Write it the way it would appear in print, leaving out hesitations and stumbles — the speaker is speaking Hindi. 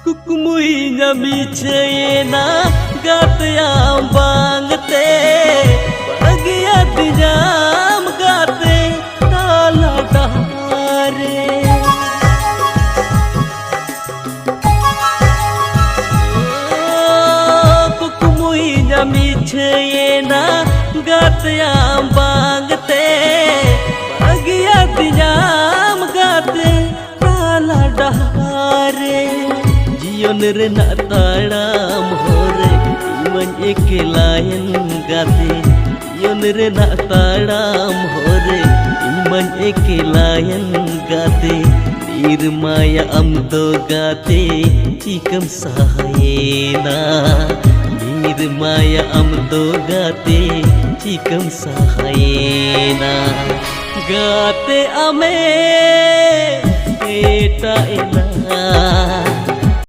कुकुमुइnya michayena gateyam bangte bahagia dijam gate tala dahare कुकुमुइnya michayena gateyam bangte bahagia dijam gate tala dahare जीवन रे नाताड़ाम होरे इमन एकलायन गाते जीवन रे नाताड़ाम होरे इमन एकलायन गाते निर्माया अमदो गाते चिकम सहायना निर्माया अमदो गाते चिकम सहायना गाते अमे एटा एना